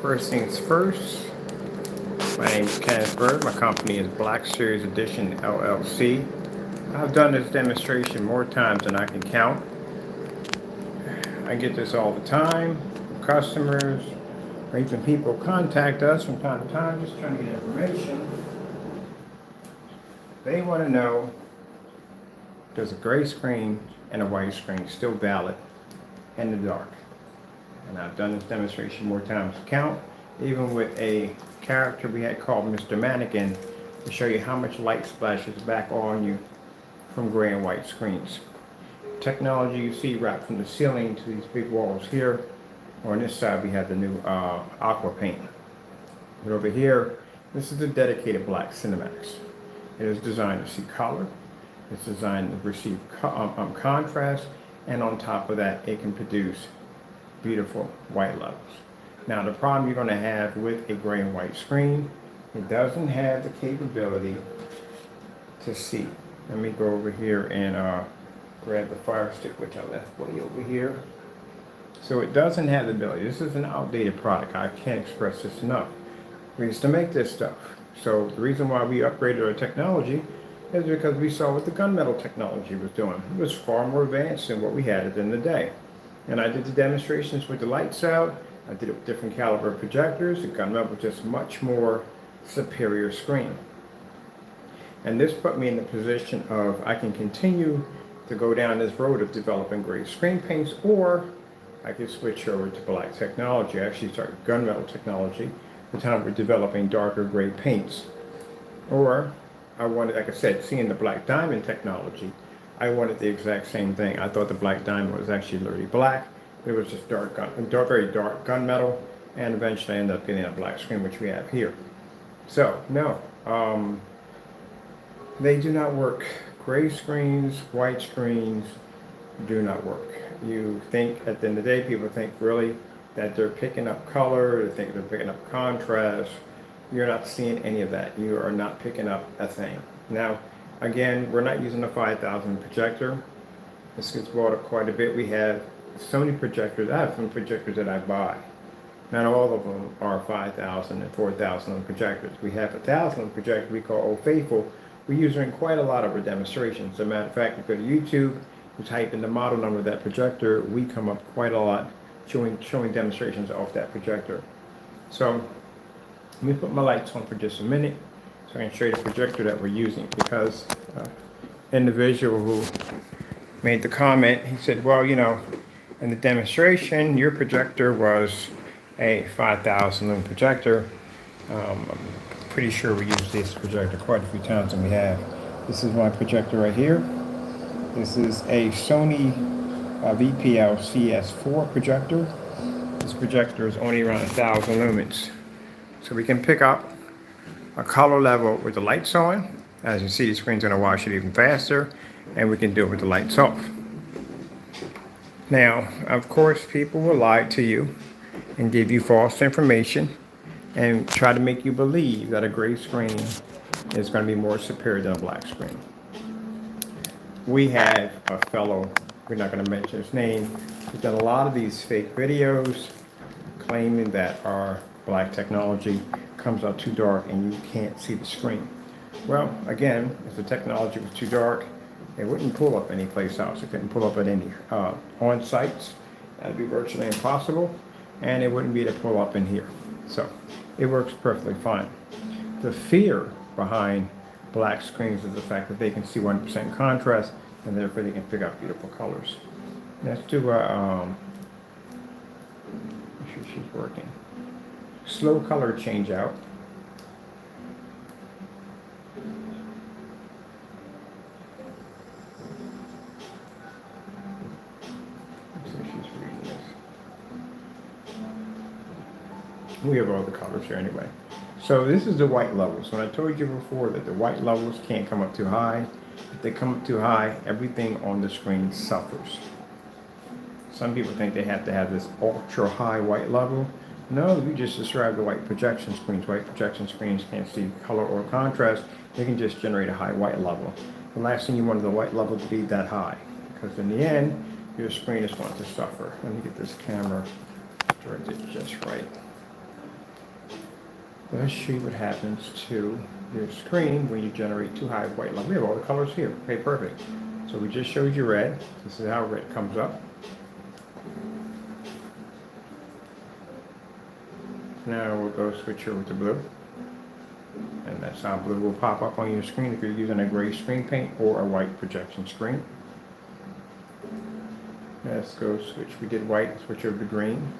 First things first, my name is Kenneth Bird. My company is Black Series Edition LLC. I've done this demonstration more times than I can count. I get this all the time from customers, or even people contact us from time to time just trying to get information. They want to know, does a gray screen and a white screen still valid in the dark? And I've done this demonstration more times to count, even with a character we had called Mr. Mannequin, to show you how much light splashes back on you from gray and white screens. Technology you see right from the ceiling to these big walls here. On this side we have the new aqua paint. But over here, this is a dedicated black Cinemax. It is designed to see color. It's designed to receive contrast, and on top of that, it can produce beautiful white levels. Now the problem you're going to have with a gray and white screen, it doesn't have the capability to see. Let me go over here and grab the fire stick, which I left way over here. So it doesn't have the ability. This is an outdated product. I can't express this enough. We used to make this stuff. So the reason why we upgraded our technology is because we saw what the gunmetal technology was doing. It was far more advanced than what we had at the end of the day. And I did the demonstrations with the lights out. I did it with different caliber projectors. The gunmetal was just much more superior screen. And this put me in the position of I can continue to go down this road of developing gray screen paints, or I could switch over to black technology. I actually started gunmetal technology at the time we're developing darker gray paints. Or I wanted, like I said, seeing the black diamond technology, I wanted the exact same thing. I thought the black diamond was actually literally black. It was just very dark gunmetal, and eventually I ended up getting a black screen, which we have here. So, no, they do not work. Gray screens, white screens do not work. You think, at the end of the day, people think really that they're picking up color, they think they're picking up contrast. You're not seeing any of that. You are not picking up a thing. Now, again, we're not using the 5000 projector. This gets brought up quite a bit. We have Sony projectors. I have some projectors that I buy. Not all of them are 5000 and 4000 projectors. We have 1000 projector we call Old Faithful. We use it in quite a lot of our demonstrations. As a matter of fact, if you go to YouTube, you type in the model number of that projector, we come up quite a lot showing demonstrations of that projector. So let me put my lights on for just a minute so I can show you the projector that we're using, because individual who made the comment, he said, well, you know, in the demonstration, your projector was a 5000 lumen projector. I'm pretty sure we used this projector quite a few times, and we have. This is my projector right here. This is a Sony VPL CS4 projector. This projector is only around 1000 lumens. So we can pick up a color level with the lights on. As you see, the screen's going to wash it even faster, and we can do it with the lights off. Now, of course, people will lie to you and give you false information and try to make you believe that a gray screen is going to be more superior than a black screen. We have a fellow, we're not going to mention his name, who's done a lot of these fake videos claiming that our black technology comes out too dark and you can't see the screen. Well, again, if the technology was too dark, it wouldn't pull up any place else. It couldn't pull up at any on sites. That'd be virtually impossible, and it wouldn't be to pull up in here. So it works perfectly fine. The fear behind black screens is the fact that they can see 1% contrast, and therefore they can pick up beautiful colors. Let's do a make sure she's working. Slow color change out. We have all the colors here anyway. So this is the white levels. When I told you before that the white levels can't come up too high, if they come up too high, everything on the screen suffers. Some people think they have to have this ultra high white level. No, we just described the white projection screens. White projection screens can't see color or contrast. They can just generate a high white level. The last thing you want is the white level to be that high, because in the end, your screen is going to suffer. Let me get this camera directed just right. Let's see what happens to your screen when you generate too high white light. We have all the colors here. Okay, perfect. So we just showed you red. This is how red comes up. Now we'll go switch over to blue. And that's how blue will pop up on your screen if you're using a gray screen paint or a white projection screen. Let's go switch. We did white, switch over to green.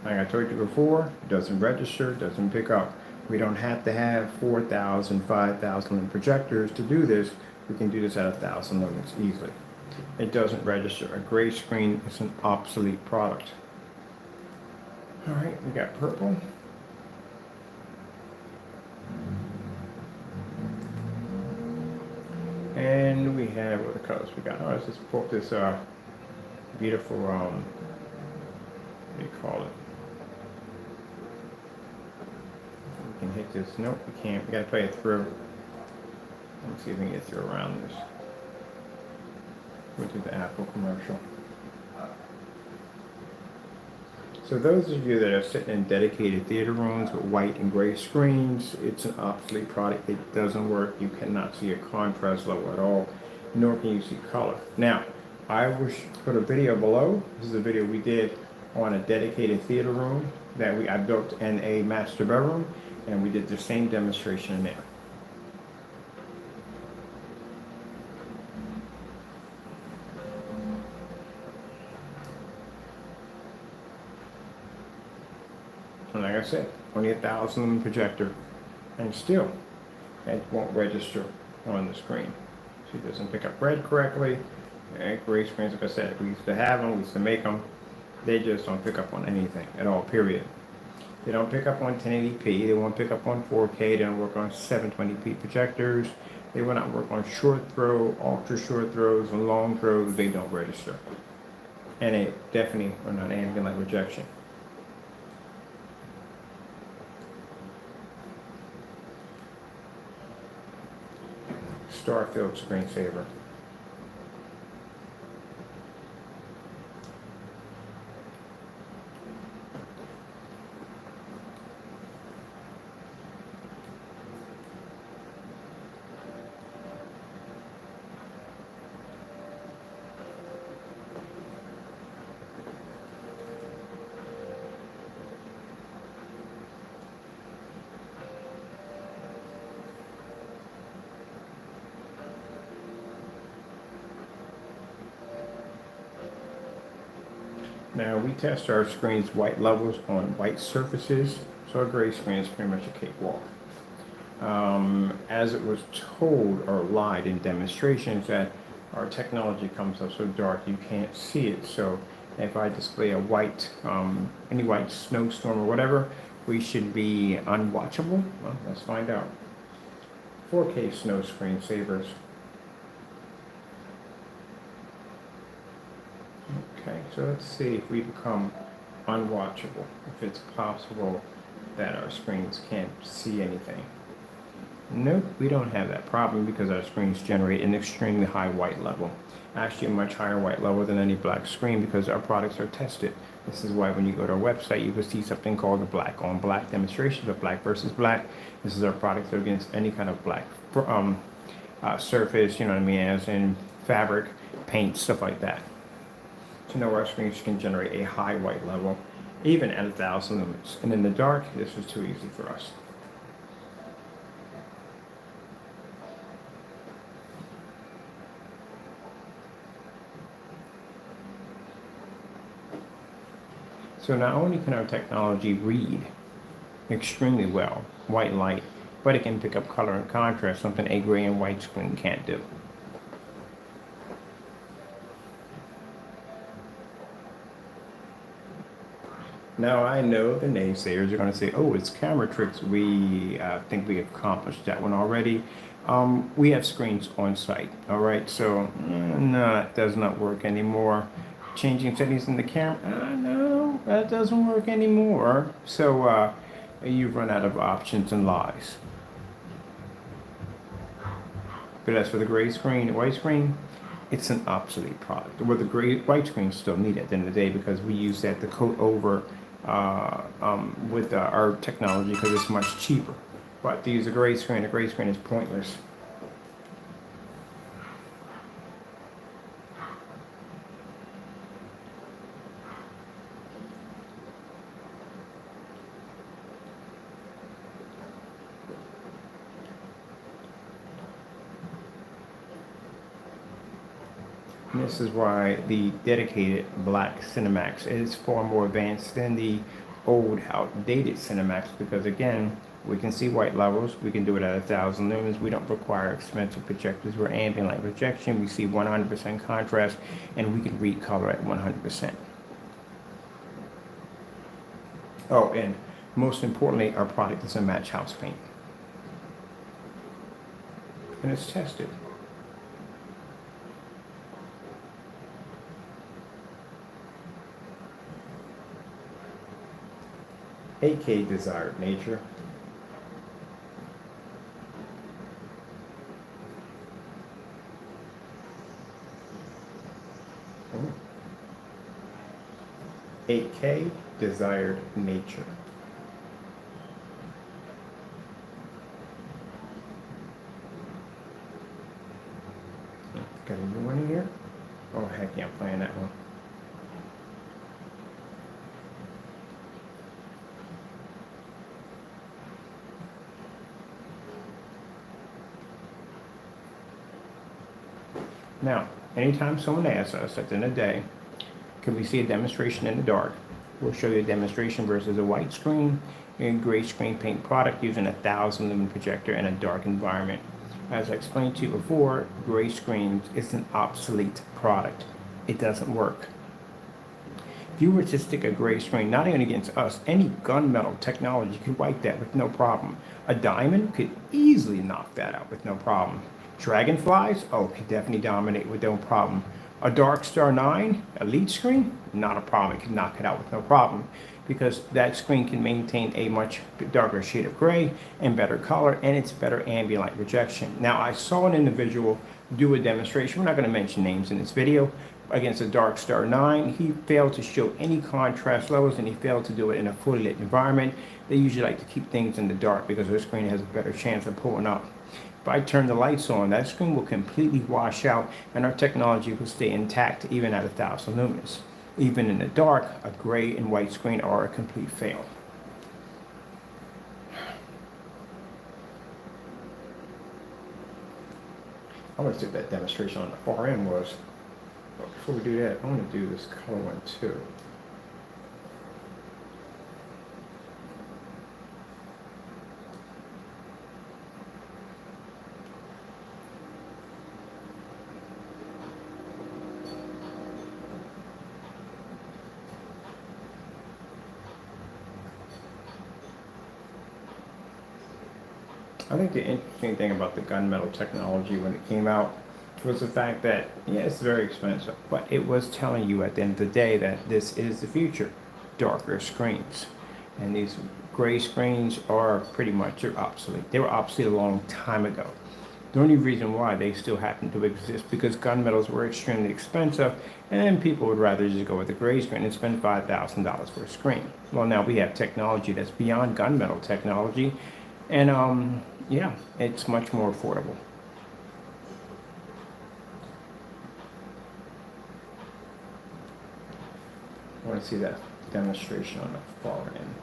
Like I told you before, it doesn't register, doesn't pick up. We don't have to have 4,000, 5,000 projectors to do this. We can do this at 1,000 lumens easily. It doesn't register. A gray screen is an obsolete product. All right, we got purple. And we have what the colors we got. All right, let's just pull up this beautiful, what do you call it? We can hit this. Nope, we can't. We got to play it through. Let's see if we can get through around this. We'll do the Apple commercial. So those of you that are sitting in dedicated theater rooms with white and gray screens, it's an obsolete product. It doesn't work. You cannot see a contrast level at all, nor can you see color. Now, I will put a video below. This is a video we did on a dedicated theater room that I built in a master bedroom, and we did the same demonstration in there. And like I said, only 1,000 lumen projector, and still it won't register on the screen. So it doesn't pick up red correctly. And gray screens, like I said, we used to have them, we used to make them. They just don't pick up on anything at all, period. They don't pick up on 1080p, they won't pick up on 4K, they don't work on 720p projectors. They will not work on short throw, ultra short throws, and long throws. They don't register. And they definitely are not anything like rejection. Starfield screensaver. Now we test our screen's white levels on white surfaces, so a gray screen is pretty much a cakewalk. As it was told or lied in demonstrations that our technology comes up so dark you can't see it. So if I display a white, any white snowstorm or whatever, we should be unwatchable. Well, let's find out. 4K snow screensavers. Okay, so let's see if we become unwatchable, if it's possible that our screens can't see anything. Nope, we don't have that problem because our screens generate an extremely high white level. Actually a much higher white level than any black screen because our products are tested. This is why when you go to our website you will see something called the black on black demonstration of black versus black. This is our product against any kind of black surface, you know what I mean, as in fabric, paint, stuff like that. To know our screens can generate a high white level, even at 1,000 lumens. And in the dark, this was too easy for us. So not only can our technology read extremely well white light, but it can pick up color and contrast, something a gray and white screen can't do. Now I know the naysayers are going to say, oh, it's camera tricks. We think we accomplished that one already. We have screens on site, all right? So, no, it does not work anymore. Changing settings in the camera, no, that doesn't work anymore. So, you've run out of options and lies. But as for the gray screen, the white screen, it's an obsolete product. Well, the white screen still needed at the end of the day because we use that to coat over with our technology because it's much cheaper. But to use a gray screen is pointless. And this is why the dedicated black Cinemax is far more advanced than the old outdated Cinemax, because again, we can see white levels, we can do it at 1,000 lumens, we don't require expensive projectors. We're ambient light projection, we see 100% contrast, and we can read color at 100%. Oh, and most importantly, our product doesn't match house paint. And it's tested. AK desired nature. Oh. 8K desired nature. Got a new one in here? Oh heck yeah, I'm playing that one. Now, anytime someone asks us at the end of the day, can we see a demonstration in the dark? We'll show you a demonstration versus a white screen and gray screen paint product using a 1,000 lumen projector in a dark environment. As I explained to you before, gray screens is an obsolete product. It doesn't work. If you were to stick a gray screen, not even against us, any gunmetal technology could wipe that with no problem. A diamond could easily knock that out with no problem. Dragonflies, oh, could definitely dominate with no problem. A Dark Star 9 Elite screen, not a problem. It can knock it out with no problem, because that screen can maintain a much darker shade of gray and better color, and it's better ambient light projection. Now, I saw an individual do a demonstration, we're not going to mention names in this video, against a Dark Star 9. He failed to show any contrast levels, and he failed to do it in a fully lit environment. They usually like to keep things in the dark because their screen has a better chance of pulling up. If I turn the lights on, that screen will completely wash out, and our technology will stay intact even at 1,000 lumens. Even in the dark, a gray and white screen are a complete fail. I want to see what that demonstration on the far end was. But before we do that, I want to do this color one too. I think the interesting thing about the gunmetal technology when it came out was the fact that, yeah, it's very expensive, but it was telling you at the end of the day that this is the future, darker screens. And these gray screens are pretty much obsolete. They were obsolete a long time ago. The only reason why they still happen to exist because gunmetals were extremely expensive, and then people would rather just go with the gray screen and spend $5,000 for a screen. Well, now we have technology that's beyond gunmetal technology, and yeah, it's much more affordable. I want to see that demonstration on the far end.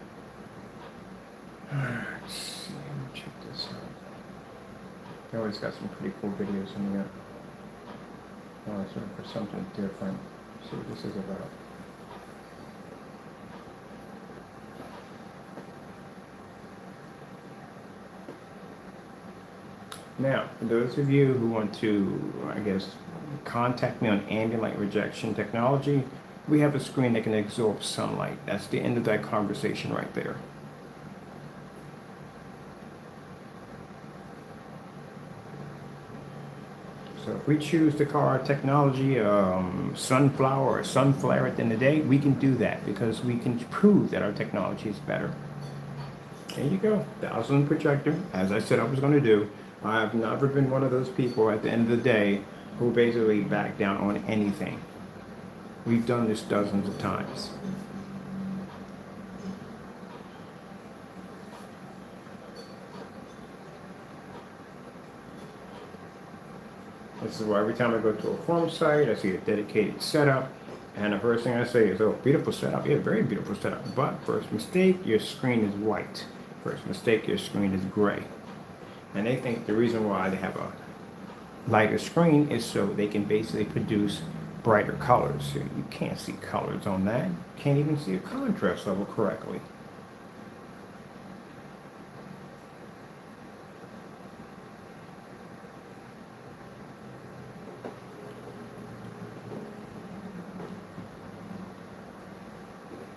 Let's see, let me check this out. They always got some pretty cool videos in there. I was looking for something different. Let's see what this is about. Now, for those of you who want to, I guess, contact me on ambient light rejection technology, we have a screen that can absorb sunlight. That's the end of that conversation right there. So if we choose to call our technology sunflower or sunflare at the end of the day, we can do that because we can prove that our technology is better. There you go, 1,000 projector, as I said I was going to do. I've never been one of those people at the end of the day who basically back down on anything. We've done this dozens of times. This is why every time I go to a film site, I see a dedicated setup, and the first thing I say is, oh, beautiful setup. Yeah, very beautiful setup. But first mistake, your screen is white. First mistake, your screen is gray. And they think the reason why they have a lighter screen is so they can basically produce brighter colors. So you can't see colors on that. You can't even see a contrast level correctly.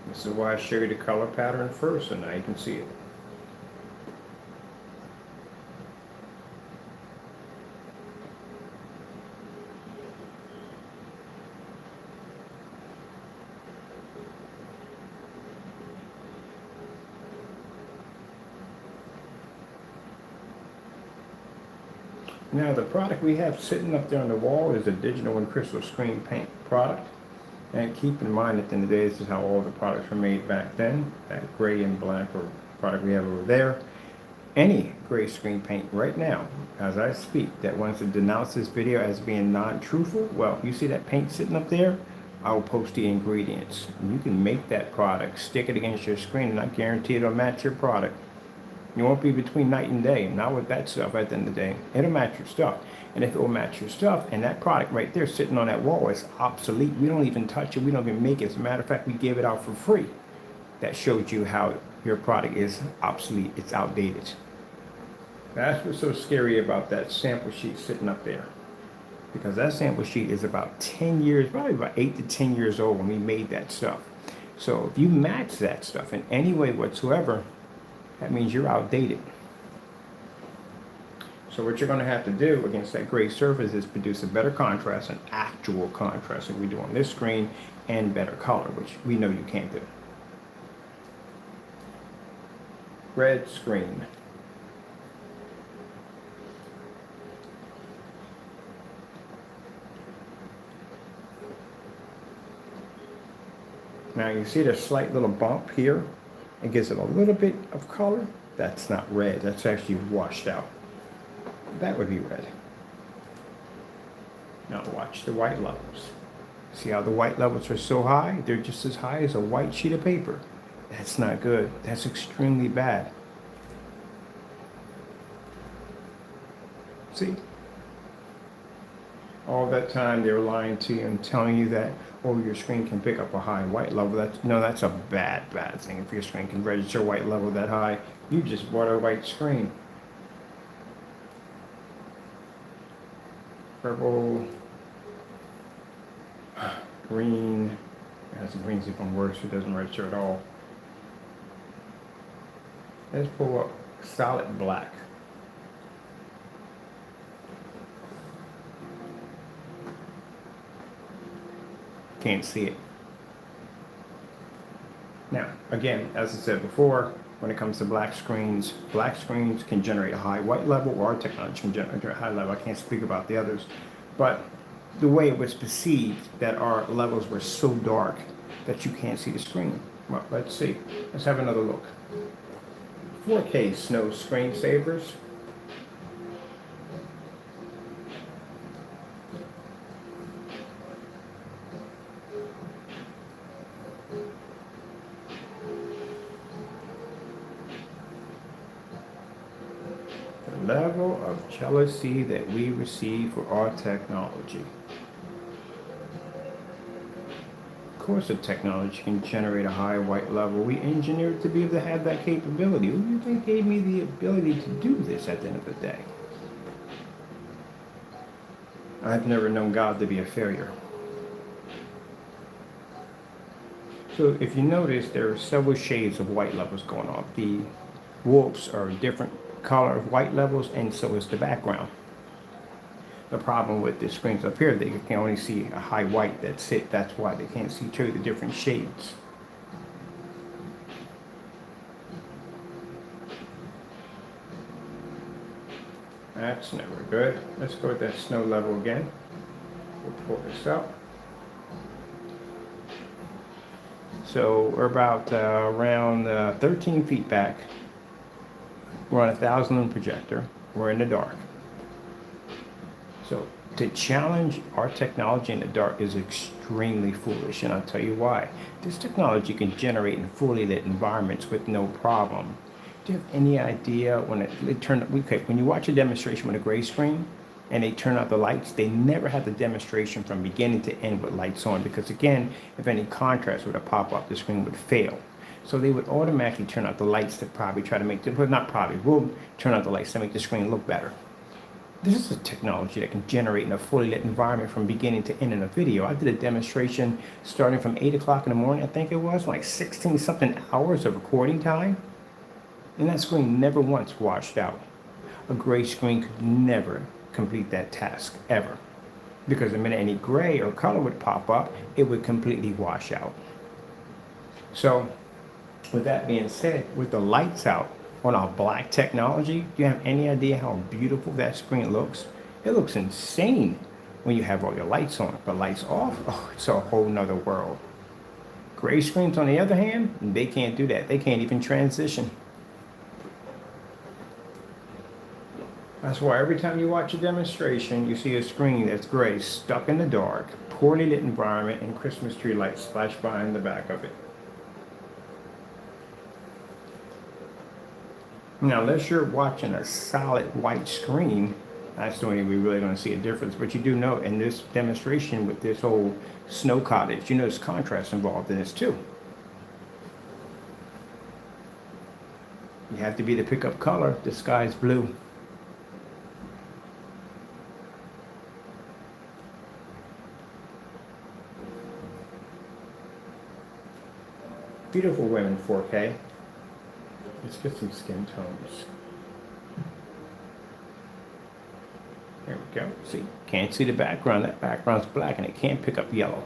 This is why I show you the color pattern first, so now you can see it. Now the product we have sitting up there on the wall is a digital and crystal screen paint product. And keep in mind at the end of the day, this is how all the products were made back then. That gray and black or product we have over there. Any gray screen paint right now, as I speak, that wants to denounce this video as being non-truthful, well, you see that paint sitting up there? I'll post the ingredients. And you can make that product, stick it against your screen, and I guarantee it'll match your product. You won't be between night and day, not with that stuff at the end of the day. It'll match your stuff. And if it will match your stuff, and that product right there sitting on that wall is obsolete, we don't even touch it, we don't even make it. As a matter of fact, we give it out for free. That shows you how your product is obsolete, it's outdated. That's what's so scary about that sample sheet sitting up there. Because that sample sheet is about 10 years, probably about 8 to 10 years old when we made that stuff. So if you match that stuff in any way whatsoever, that means you're outdated. So what you're going to have to do against that gray surface is produce a better contrast, an actual contrast like we do on this screen, and better color, which we know you can't do. Red screen. Now you see the slight little bump here? It gives it a little bit of color. That's not red, that's actually washed out. That would be red. Now watch the white levels. See how the white levels are so high? They're just as high as a white sheet of paper. That's not good. That's extremely bad. See? All that time they were lying to you and telling you that, oh, your screen can pick up a high white level. That's a bad thing. If your screen can register white level that high, you just bought a white screen. Purple, green, as the green's even worse, it doesn't register at all. Let's pull up solid black. Can't see it. Now, again, as I said before, when it comes to black screens can generate a high white level, or our technology can generate a high level. I can't speak about the others, but the way it was perceived that our levels were so dark that you can't see the screen. Well, let's see. Let's have another look. 4K snow screensavers. Level of jealousy that we receive for our technology. Of course, the technology can generate a high white level. We engineered it to be able to have that capability. Who do you think gave me the ability to do this at the end of the day? I've never known God to be a failure. So if you notice, there are several shades of white levels going on. The wolves are different color of white levels, and so is the background. The problem with the screens up here, they can only see a high white, that's it. That's why they can't see two of the different shades. That's never good. Let's go with that snow level again. We'll pull this up. So we're about around 13 feet back. We're on 1,000 lumen projector. We're in the dark. So To challenge our technology in the dark is extremely foolish, and I'll tell you why. This technology can generate in fully lit environments with no problem. Do you have any idea when when you watch a demonstration with a gray screen and they turn out the lights, they never have the demonstration from beginning to end with lights on because again, if any contrast were to pop up, the screen would fail. So they would automatically turn out the lights to probably try to make the, well, not probably, will turn out the lights to make the screen look better. This is a technology that can generate in a fully lit environment from beginning to end in a video. I did a demonstration starting from 8 o'clock in the morning, I think it was, like 16 something hours of recording time. And that screen never once washed out. A gray screen could never complete that task, ever. Because the minute any gray or color would pop up, it would completely wash out. So, with that being said, with the lights out on our black technology, do you have any idea how beautiful that screen looks? It looks insane when you have all your lights on, but lights off, oh, it's a whole nother world. Gray screens, on the other hand, they can't do that. They can't even transition. That's why every time you watch a demonstration, you see a screen that's gray, stuck in the dark, poorly lit environment, and Christmas tree lights flash by in the back of it. Now, unless you're watching a solid white screen, that's the only way we're really going to see a difference. But you do know in this demonstration with this whole snow cottage, you notice contrast involved in this too. You have to be to pick up color. The sky's blue. Beautiful women 4K. Let's get some skin tones. There we go. See, can't see the background. That background's black and it can't pick up yellow.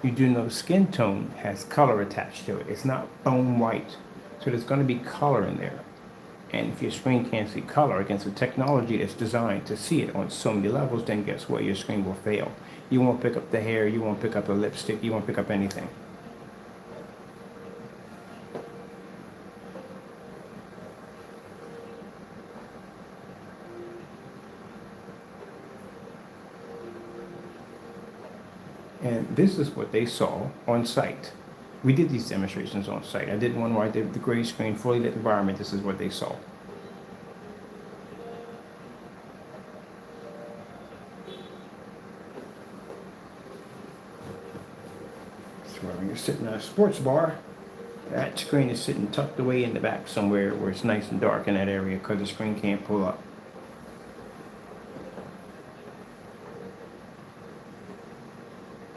You do know skin tone has color attached to it. It's not bone white. So there's going to be color in there. And if your screen can't see color against a technology that's designed to see it on so many levels, then guess what? Your screen will fail. You won't pick up the hair, you won't pick up the lipstick, you won't pick up anything. And this is what they saw on site. We did these demonstrations on site. I did one where I did the gray screen, fully lit environment. This is what they saw. So when you're sitting at a sports bar, that screen is sitting tucked away in the back somewhere where it's nice and dark in that area because the screen can't pull up.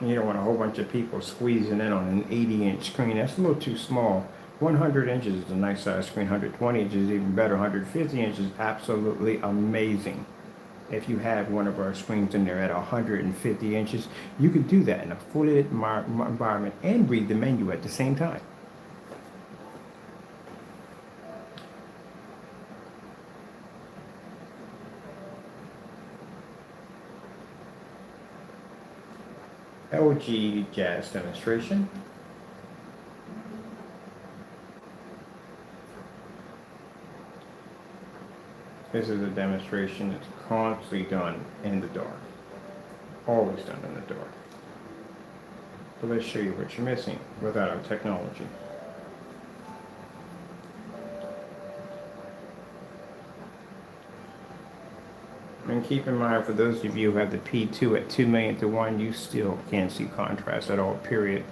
You don't want a whole bunch of people squeezing in on an 80-inch screen. That's a little too small. 100 inches is a nice size screen. 120 inches is even better. 150 inches is absolutely amazing. If you have one of our screens in there at 150 inches, you could do that in a fully lit environment and read the menu at the same time. LG Jazz demonstration. This is a demonstration that's constantly done in the dark. Always done in the dark. But let's show you what you're missing without our technology. And keep in mind, for those of you who have the P2 at 2 million to 1, you still can't see contrast at all, period.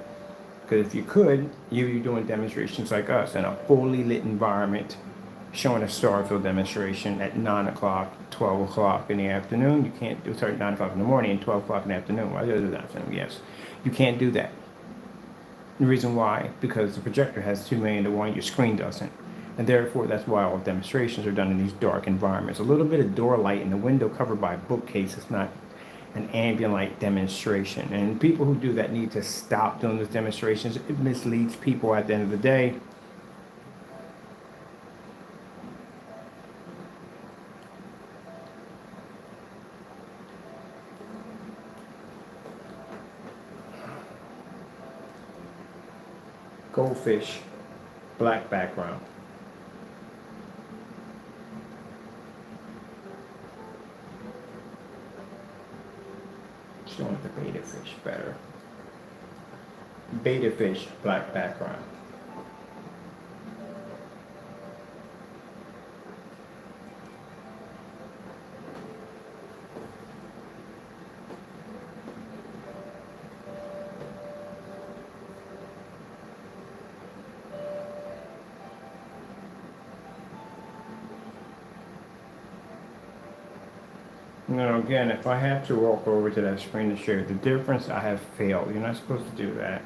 Because if you could, you'd be doing demonstrations like us in a fully lit environment, showing a Starfield demonstration at 9 o'clock, 12 o'clock in the afternoon. You can't do, sorry, 9 o'clock in the morning and 12 o'clock in the afternoon. Why do the afternoon? Yes. You can't do that. The reason why, because the projector has 2 million to 1, your screen doesn't. And therefore, that's why all demonstrations are done in these dark environments. A little bit of door light in the window covered by a bookcase is not an ambient light demonstration. And people who do that need to stop doing those demonstrations. It misleads people at the end of the day. Goldfish, black background. Showing the beta fish better. Beta fish, black background. Now again, if I have to walk over to that screen to show you the difference, I have failed. You're not supposed to do that.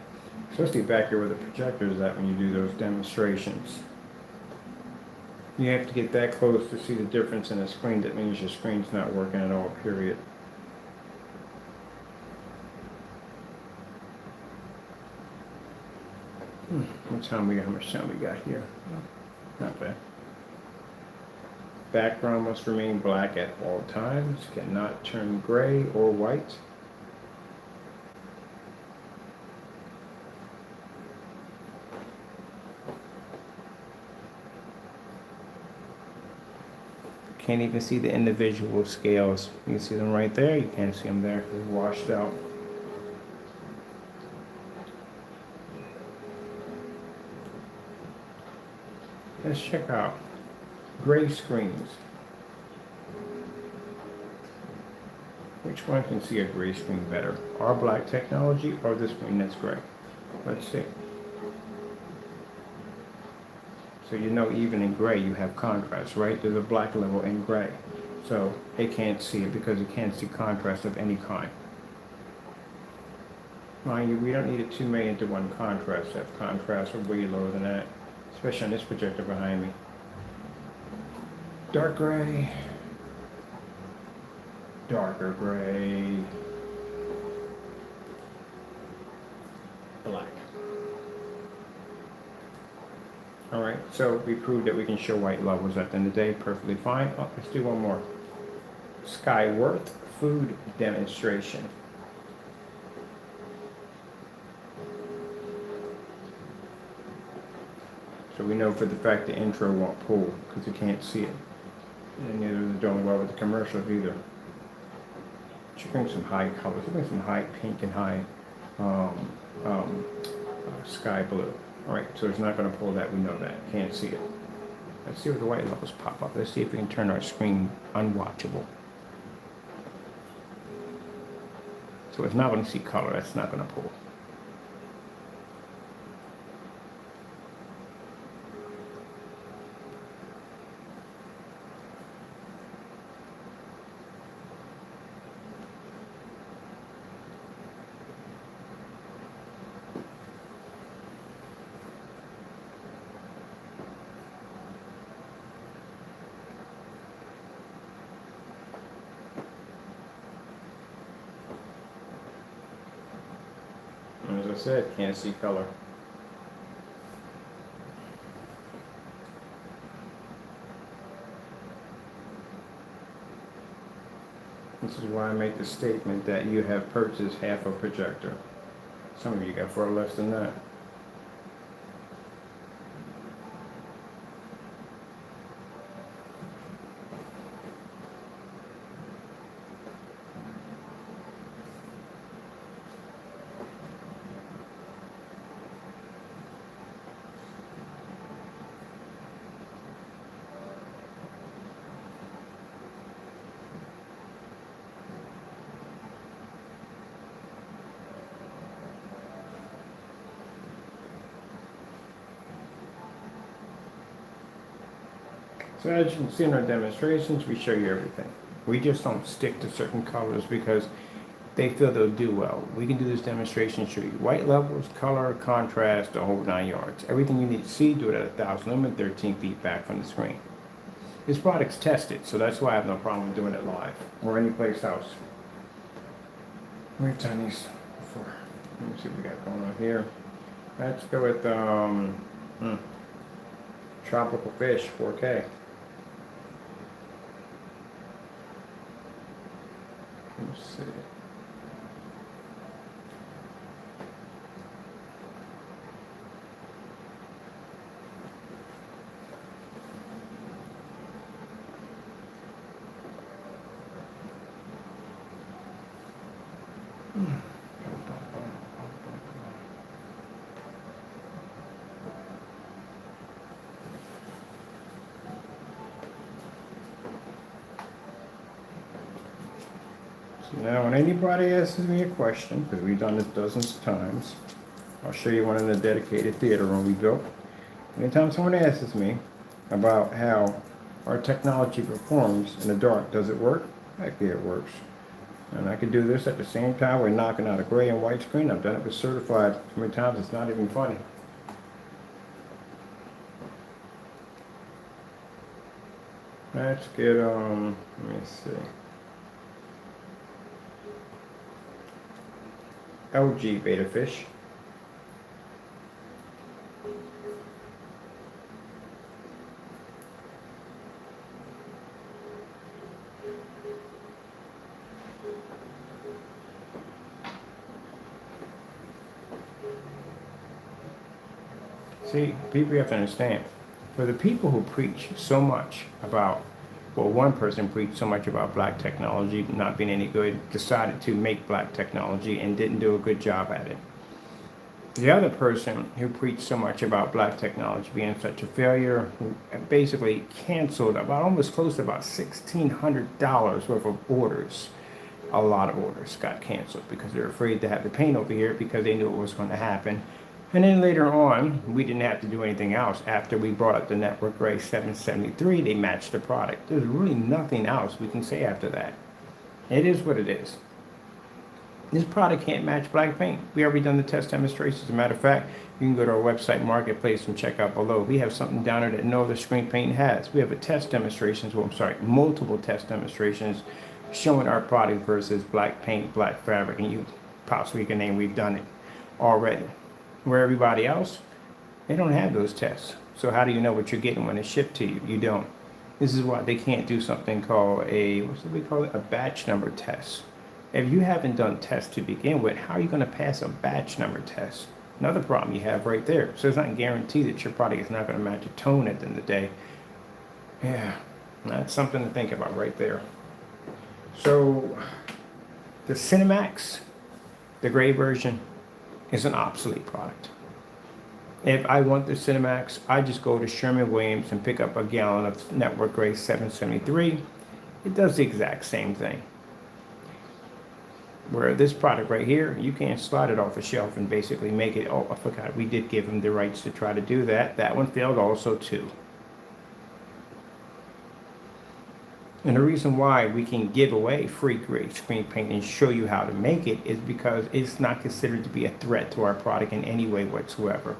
Especially back here where the projector is at when you do those demonstrations. You have to get that close to see the difference in the screen. That means your screen's not working at all, period. What time we got? How much time we got here? Not bad. Background must remain black at all times, cannot turn gray or white. Can't even see the individual scales. You can see them right there. You can't see them there because they're washed out. Let's check out gray screens. Which one can see a gray screen better? Our black technology or the screen that's gray? Let's see. So you know even in gray you have contrast, right? There's a black level in gray. So it can't see it because it can't see contrast of any kind. Mind you, we don't need a 2 million to 1 contrast. That contrast are way lower than that, especially on this projector behind me. Dark gray, darker gray, black. All right, so we proved that we can show white levels at the end of the day, perfectly fine. Oh, let's do one more. Skyworth food demonstration. So we know for the fact the intro won't pull because you can't see it. And neither is it doing well with the commercials either. Should bring some high colors. Should bring some high pink and high sky blue. All right, so it's not going to pull that. We know that. Can't see it. Let's see where the white levels pop up. Let's see if we can turn our screen unwatchable. So it's not going to see color. That's not going to pull. As I said, can't see color. This is why I make the statement that you have purchased half a projector. Some of you got far less than that. So as you can see in our demonstrations, we show you everything. We just don't stick to certain colors because they feel they'll do well. We can do this demonstration, show you white levels, color, contrast, the whole 9 yards. Everything you need to see, do it at 1,000 lumen, 13 feet back from the screen. This product's tested, so that's why I have no problem doing it live or any place else. We've done these before. Let me see what we got going on here. Let's go with tropical fish, 4K. Let's see. So now when anybody asks me a question, because we've done this dozens of times, I'll show you one in the dedicated theater room we built. Anytime someone asks me about how our technology performs in the dark, does it work? Heck yeah, it works. And I can do this at the same time we're knocking out a gray and white screen. I've done it with certified so many times it's not even funny. Let's get let me see. LG beta fish. See, people have to understand, for the people who preach so much about, well, one person preached so much about black technology not being any good, decided to make black technology and didn't do a good job at it. The other person who preached so much about black technology being such a failure, who basically canceled about almost close to about $1,600 worth of orders. A lot of orders got canceled because they're afraid to have the paint over here because they knew it was going to happen. And then later on, we didn't have to do anything else. After we brought up the Network Gray 773, they matched the product. There's really nothing else we can say after that. It is what it is. This product can't match black paint. We already done the test demonstrations. As a matter of fact, you can go to our website Marketplace and check out below. We have something down there that no other screen paint has. We have a test demonstrations, well, I'm sorry, multiple test demonstrations showing our product versus black paint, black fabric, and you possibly can name we've done it already. Where everybody else, they don't have those tests. So how do you know what you're getting when it's shipped to you? You don't. This is why they can't do something called a, what do we call it? A batch number test. If you haven't done tests to begin with, how are you going to pass a batch number test? Another problem you have right there. So it's not guaranteed that your product is not going to match a tone at the end of the day. Yeah, that's something to think about right there. So the Cinemax, the gray version, is an obsolete product. If I want the Cinemax, I just go to Sherwin-Williams and pick up a gallon of Network Gray 773. It does the exact same thing. Where this product right here, you can't slide it off the shelf and basically make it, oh, I forgot, we did give them the rights to try to do that. That one failed also too. And the reason why we can give away free gray screen paint and show you how to make it is because it's not considered to be a threat to our product in any way whatsoever.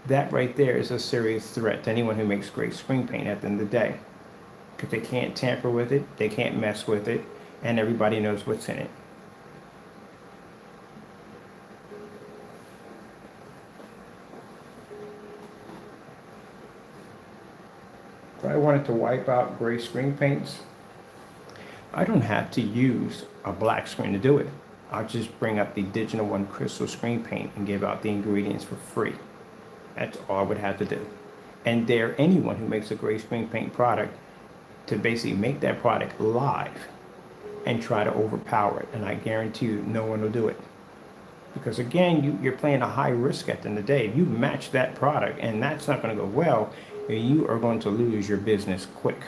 That right there is a serious threat to anyone who makes gray screen paint at the end of the day. Because they can't tamper with it, they can't mess with it, and everybody knows what's in it. If I wanted to wipe out gray screen paints, I don't have to use a black screen to do it. I'll just bring up the Digital One Crystal Screen Paint and give out the ingredients for free. That's all I would have to do. And dare anyone who makes a gray screen paint product to basically make that product live and try to overpower it. And I guarantee you no one will do it. Because again, you're playing a high risk at the end of the day. If you match that product and that's not going to go well, you are going to lose your business quick.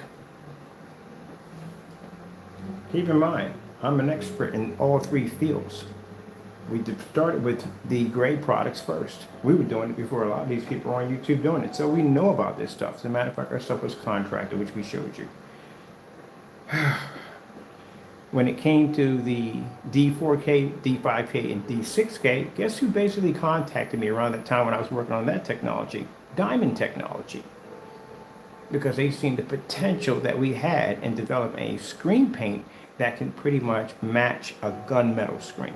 Keep in mind, I'm an expert in all three fields. We started with the gray products first. We were doing it before a lot of these people are on YouTube doing it. So we know about this stuff. As a matter of fact, our stuff was contracted, which we showed you. When it came to the D4K, D5K, and D6K, guess who basically contacted me around that time when I was working on that technology? Diamond Technology. Because they've seen the potential that we had in developing a screen paint that can pretty much match a gunmetal screen.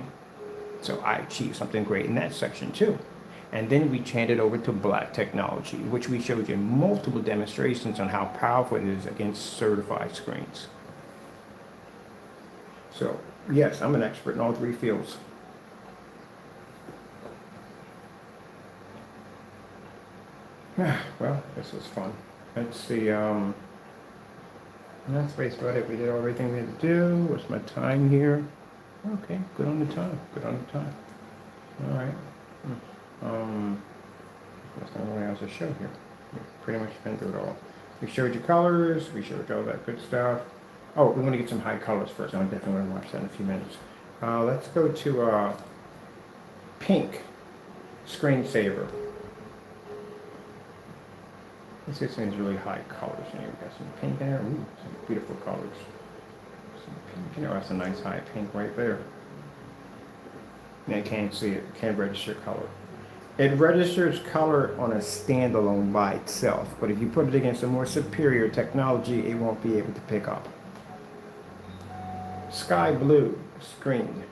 So I achieved something great in that section too. And then we changed it over to black technology, which we showed you in multiple demonstrations on how powerful it is against certified screens. So yes, I'm an expert in all three fields. Well, this was fun. Let's see, that's basically about it. We did everything we had to do. What's my time here? Okay, good on the time. Good on the time. All right. There's not really else to show here. We pretty much been through it all. We showed you colors. We showed you all that good stuff. Oh, we want to get some high colors first. I definitely want to watch that in a few minutes. Let's go to pink screensaver. Let's get some of these really high colors in here. We got some pink in there. Ooh, some beautiful colors. Some pink. You know, that's a nice high pink right there. And I can't see it. Can't register color. It registers color on a standalone by itself, but if you put it against a more superior technology, it won't be able to pick up. Sky blue screen.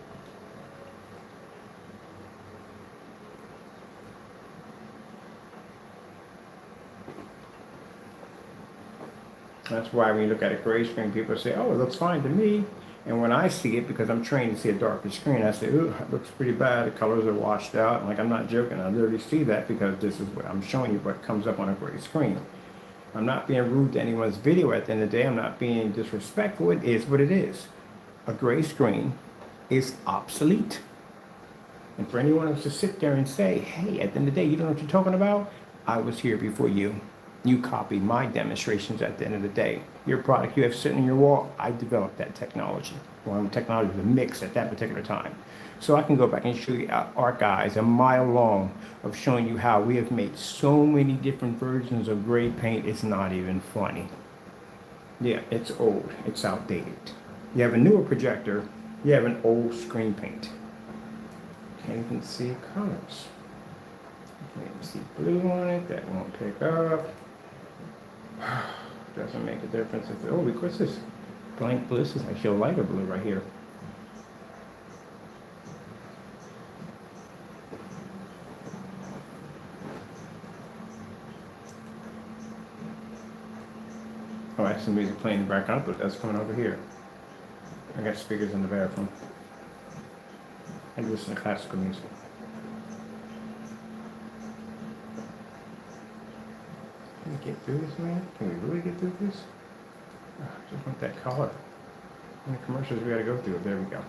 That's why when you look at a gray screen, people say, oh, it looks fine to me. And when I see it, because I'm trained to see a darker screen, I say, ooh, it looks pretty bad. The colors are washed out. Like, I'm not joking. I literally see that because this is what I'm showing you, what comes up on a gray screen. I'm not being rude to anyone's video at the end of the day. I'm not being disrespectful. It is what it is. A gray screen is obsolete. And for anyone else to sit there and say, hey, at the end of the day, you don't know what you're talking about? I was here before you. You copied my demonstrations at the end of the day. Your product you have sitting on your wall, I developed that technology. Well, technology was a mix at that particular time. So I can go back and show you archives a mile long of showing you how we have made so many different versions of gray paint, it's not even funny. Yeah, it's old, it's outdated. You have a newer projector, you have an old screen paint. Can't even see colors. Can't even see blue on it, that won't pick up. Doesn't make a difference if, oh, what's this? Blank blue, this is actually a lighter blue right here. Oh, I have some music playing in the background, but that's coming over here. I got speakers in the bathroom. I listen to classical music. Can we get through this, man? Can we really get through this? Oh, I just want that color. How many commercials we gotta go through? There we go.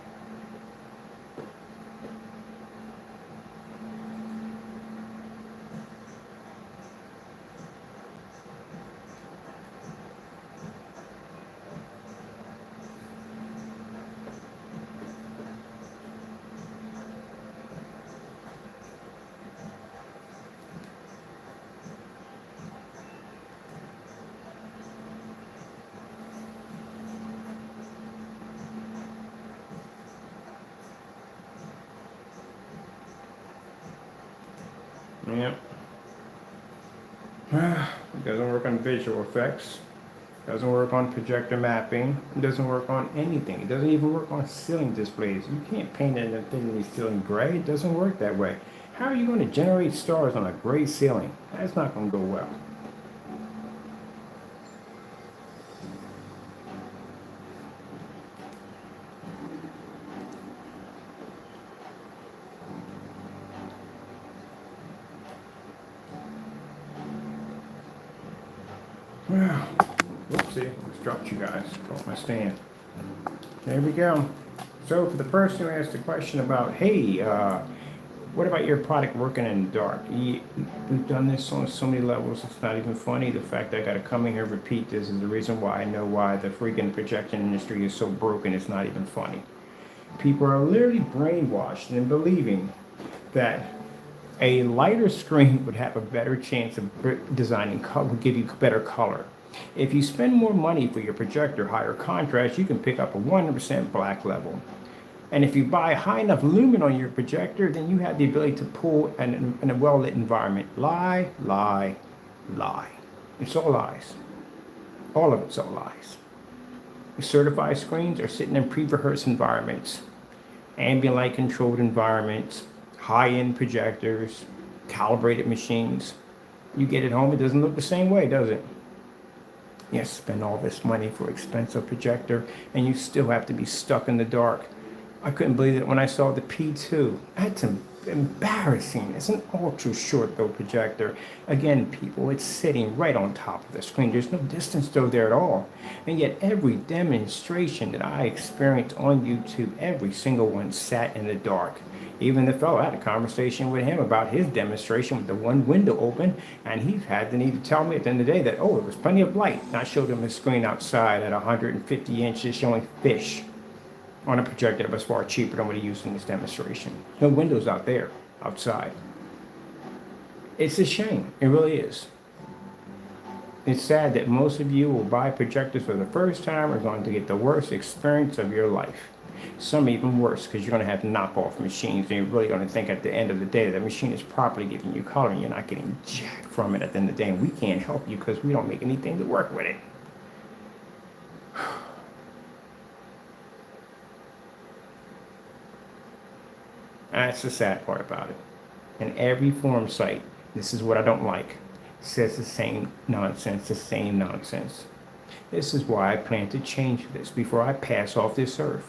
Yep. It doesn't work on visual effects. Doesn't work on projector mapping. It doesn't work on anything. It doesn't even work on ceiling displays. You can't paint an infinity ceiling gray. It doesn't work that way. How are you going to generate stars on a gray ceiling? That's not going to go well. Well, whoopsie, just dropped you guys. Dropped my stand. There we go. So for the person who asked the question about, hey, what about your product working in the dark? We've done this on so many levels, it's not even funny. The fact that I got to come in here and repeat this is the reason why I know why the freaking projection industry is so broken, it's not even funny. People are literally brainwashed in believing that a lighter screen would have a better chance of designing color, would give you better color. If you spend more money for your projector, higher contrast, you can pick up a 100% black level. And if you buy high enough lumen on your projector, then you have the ability to pull in a well-lit environment. Lie, lie, lie. It's all lies. All of it's all lies. Certified screens are sitting in pre-rehearsed environments, ambient light controlled environments, high-end projectors, calibrated machines. You get it home, it doesn't look the same way, does it? You spend all this money for expensive projector, and you still have to be stuck in the dark. I couldn't believe it when I saw the P2. That's embarrassing. It's an ultra short though projector. Again, people, it's sitting right on top of the screen. There's no distance though there at all. And yet every demonstration that I experienced on YouTube, every single one sat in the dark. Even the fellow, I had a conversation with him about his demonstration with the one window open, and he had the need to tell me at the end of the day that, oh, there was plenty of light. And I showed him his screen outside at 150 inches showing fish. on a projector that was far cheaper than what he used in this demonstration. No windows out there, outside. It's a shame. It really is. It's sad that most of you will buy projectors for the first time are going to get the worst experience of your life. Some even worse, because you're going to have knockoff machines, and you're really going to think at the end of the day that the machine is properly giving you color, and you're not getting jack from it at the end of the day, and we can't help you because we don't make anything to work with it. That's the sad part about it. And every forum site, this is what I don't like, says the same nonsense, the same nonsense. This is why I plan to change this before I pass off this earth.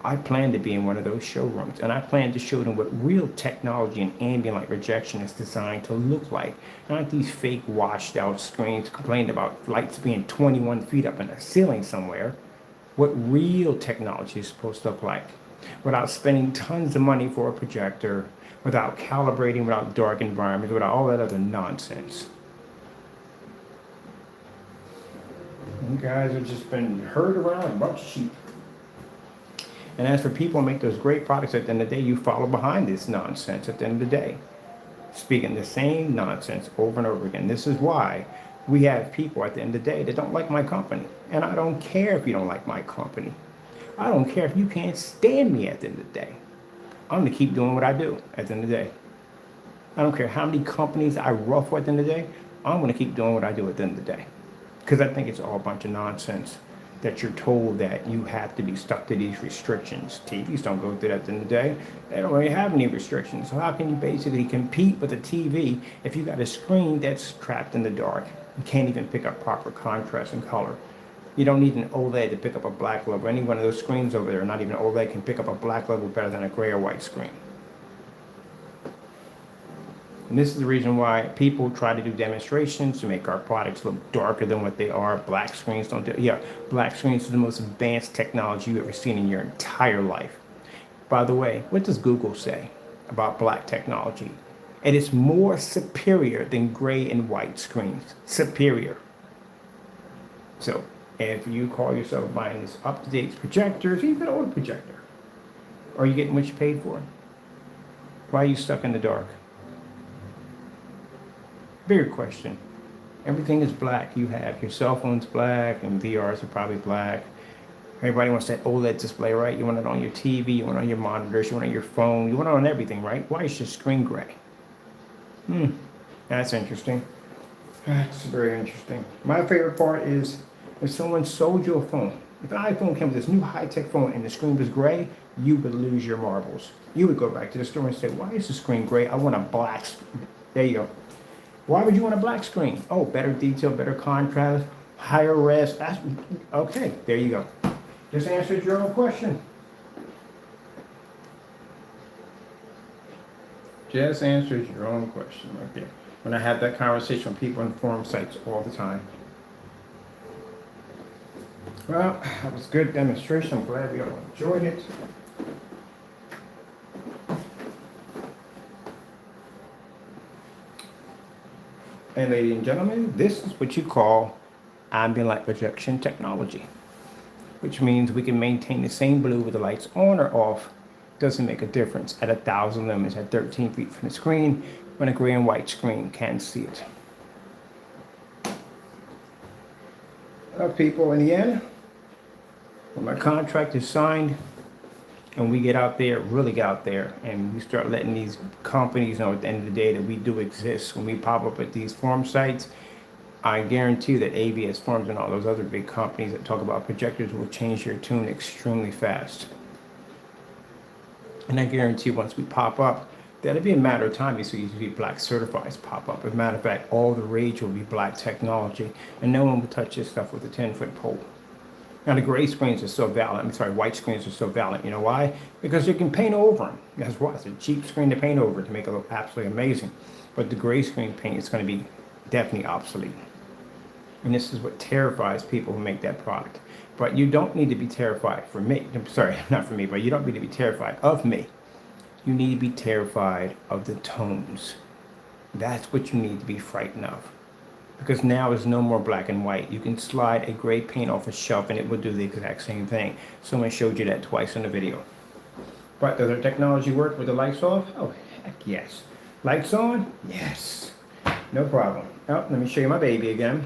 I plan to be in one of those showrooms, and I plan to show them what real technology and ambient light rejection is designed to look like. Not these fake washed out screens complaining about lights being 21 feet up in the ceiling somewhere. What real technology is supposed to look like, without spending tons of money for a projector, without calibrating, without dark environments, without all that other nonsense. You guys have just been herd around like a bunch of sheep. And as for people who make those great products, at the end of the day, you follow behind this nonsense at the end of the day. Speaking the same nonsense over and over again. This is why we have people at the end of the day that don't like my company. And I don't care if you don't like my company. I don't care if you can't stand me at the end of the day. I'm going to keep doing what I do at the end of the day. I don't care how many companies I ruffle at the end of the day. I'm going to keep doing what I do at the end of the day. Because I think it's all a bunch of nonsense that you're told that you have to be stuck to these restrictions. TVs don't go through that at the end of the day. They don't really have any restrictions. So how can you basically compete with a TV if you got a screen that's trapped in the dark? You can't even pick up proper contrast and color. You don't need an OLED to pick up a black level. Any one of those screens over there, not even OLED, can pick up a black level better than a gray or white screen. And this is the reason why people try to do demonstrations to make our products look darker than what they are. Black screens don't do. Yeah, black screens are the most advanced technology you've ever seen in your entire life. By the way, what does Google say about black technology? It is more superior than gray and white screens. Superior. So, if you call yourself buying this up-to-date projectors, even an old projector, are you getting what you paid for? Why are you stuck in the dark? Bigger question. Everything is black. You have your cell phone's black, and VRs are probably black. Everybody wants that OLED display, right? You want it on your TV, you want it on your monitors, you want it on your phone, you want it on everything, right? Why is your screen gray? That's interesting. That's very interesting. My favorite part is if someone sold you a phone. If an iPhone came with this new high-tech phone and the screen was gray, you would lose your marbles. You would go back to the store and say, why is the screen gray? I want a black screen. There you go. Why would you want a black screen? Oh, better detail, better contrast, higher res. That's okay. There you go. Just answered your own question. Just answers your own question right there. When I have that conversation with people on forum sites all the time. Well, that was a good demonstration. I'm glad we all enjoyed it. And ladies and gentlemen, this is what you call ambient light projection technology, which means we can maintain the same blue with the lights on or off. Doesn't make a difference at 1,000 lumens at 13 feet from the screen when a gray and white screen can't see it. People, in the end, when my contract is signed and we get out there, really get out there, and we start letting these companies know at the end of the day that we do exist, when we pop up at these forum sites, I guarantee that ABS Forums and all those other big companies that talk about projectors will change their tune extremely fast. And I guarantee once we pop up, that'll be a matter of time before you see black certifieds pop up. As a matter of fact, all the rage will be black technology, and no one will touch this stuff with a 10-foot pole. Now the gray screens are so valid. White screens are so valid. You know why? Because you can paint over them. That's why it's a cheap screen to paint over to make it look absolutely amazing. But the gray screen paint is going to be definitely obsolete. And this is what terrifies people who make that product. But you don't need to be terrified for me. I'm sorry, not for me, but you don't need to be terrified of me. You need to be terrified of the tones. That's what you need to be frightened of. because now it's no more black and white. You can slide a gray paint off a shelf and it will do the exact same thing. Someone showed you that twice in the video. But does our technology work with the lights off? Oh, heck yes. Lights on? Yes. No problem. Oh, let me show you my baby again.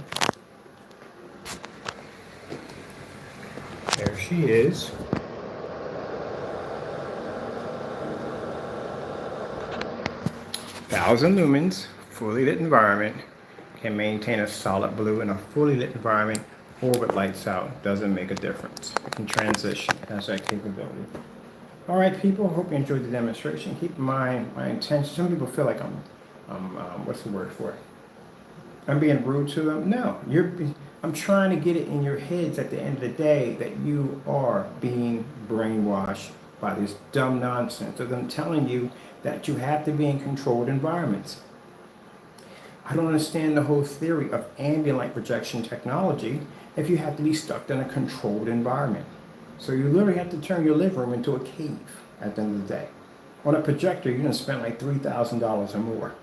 There she is. Thousand lumens, fully lit environment, can maintain a solid blue in a fully lit environment, or with lights out. Doesn't make a difference. It can transition, has that capability. All right, people, hope you enjoyed the demonstration. Keep in mind my intention. Some people feel like what's the word for it? I'm being rude to them. No, I'm trying to get it in your heads at the end of the day that you are being brainwashed by this dumb nonsense of them telling you that you have to be in controlled environments. I don't understand the whole theory of ambient light projection technology if you have to be stuck in a controlled environment. So you literally have to turn your living room into a cave at the end of the day. On a projector, you're going to spend like $3,000 or more.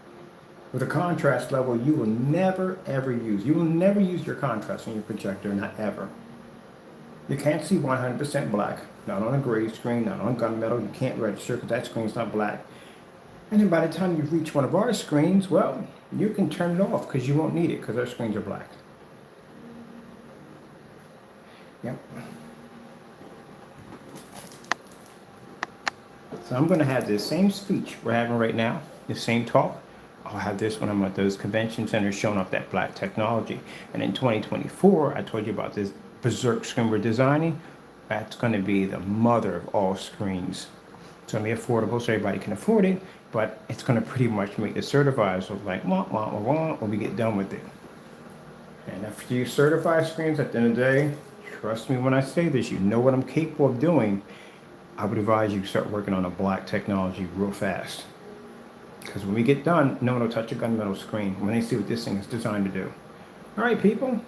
With a contrast level you will never ever use. You will never use your contrast on your projector, not ever. You can't see 100% black, not on a gray screen, not on gunmetal. You can't register because that screen's not black. And then by the time you reach one of our screens, well, you can turn it off because you won't need it because our screens are black. Yep. So I'm going to have this same speech we're having right now, the same talk. I'll have this when I'm at those convention centers showing off that black technology. And in 2024, I told you about this berserk screen we're designing. That's going to be the mother of all screens. It's going to be affordable so everybody can afford it, but it's going to pretty much make the certifiers look like wah, wah, wah, wah, when we get done with it. And if you certify screens at the end of the day, trust me when I say this, you know what I'm capable of doing. I would advise you start working on a black technology real fast. Because when we get done, no one will touch a gunmetal screen when they see what this thing is designed to do. All right, people.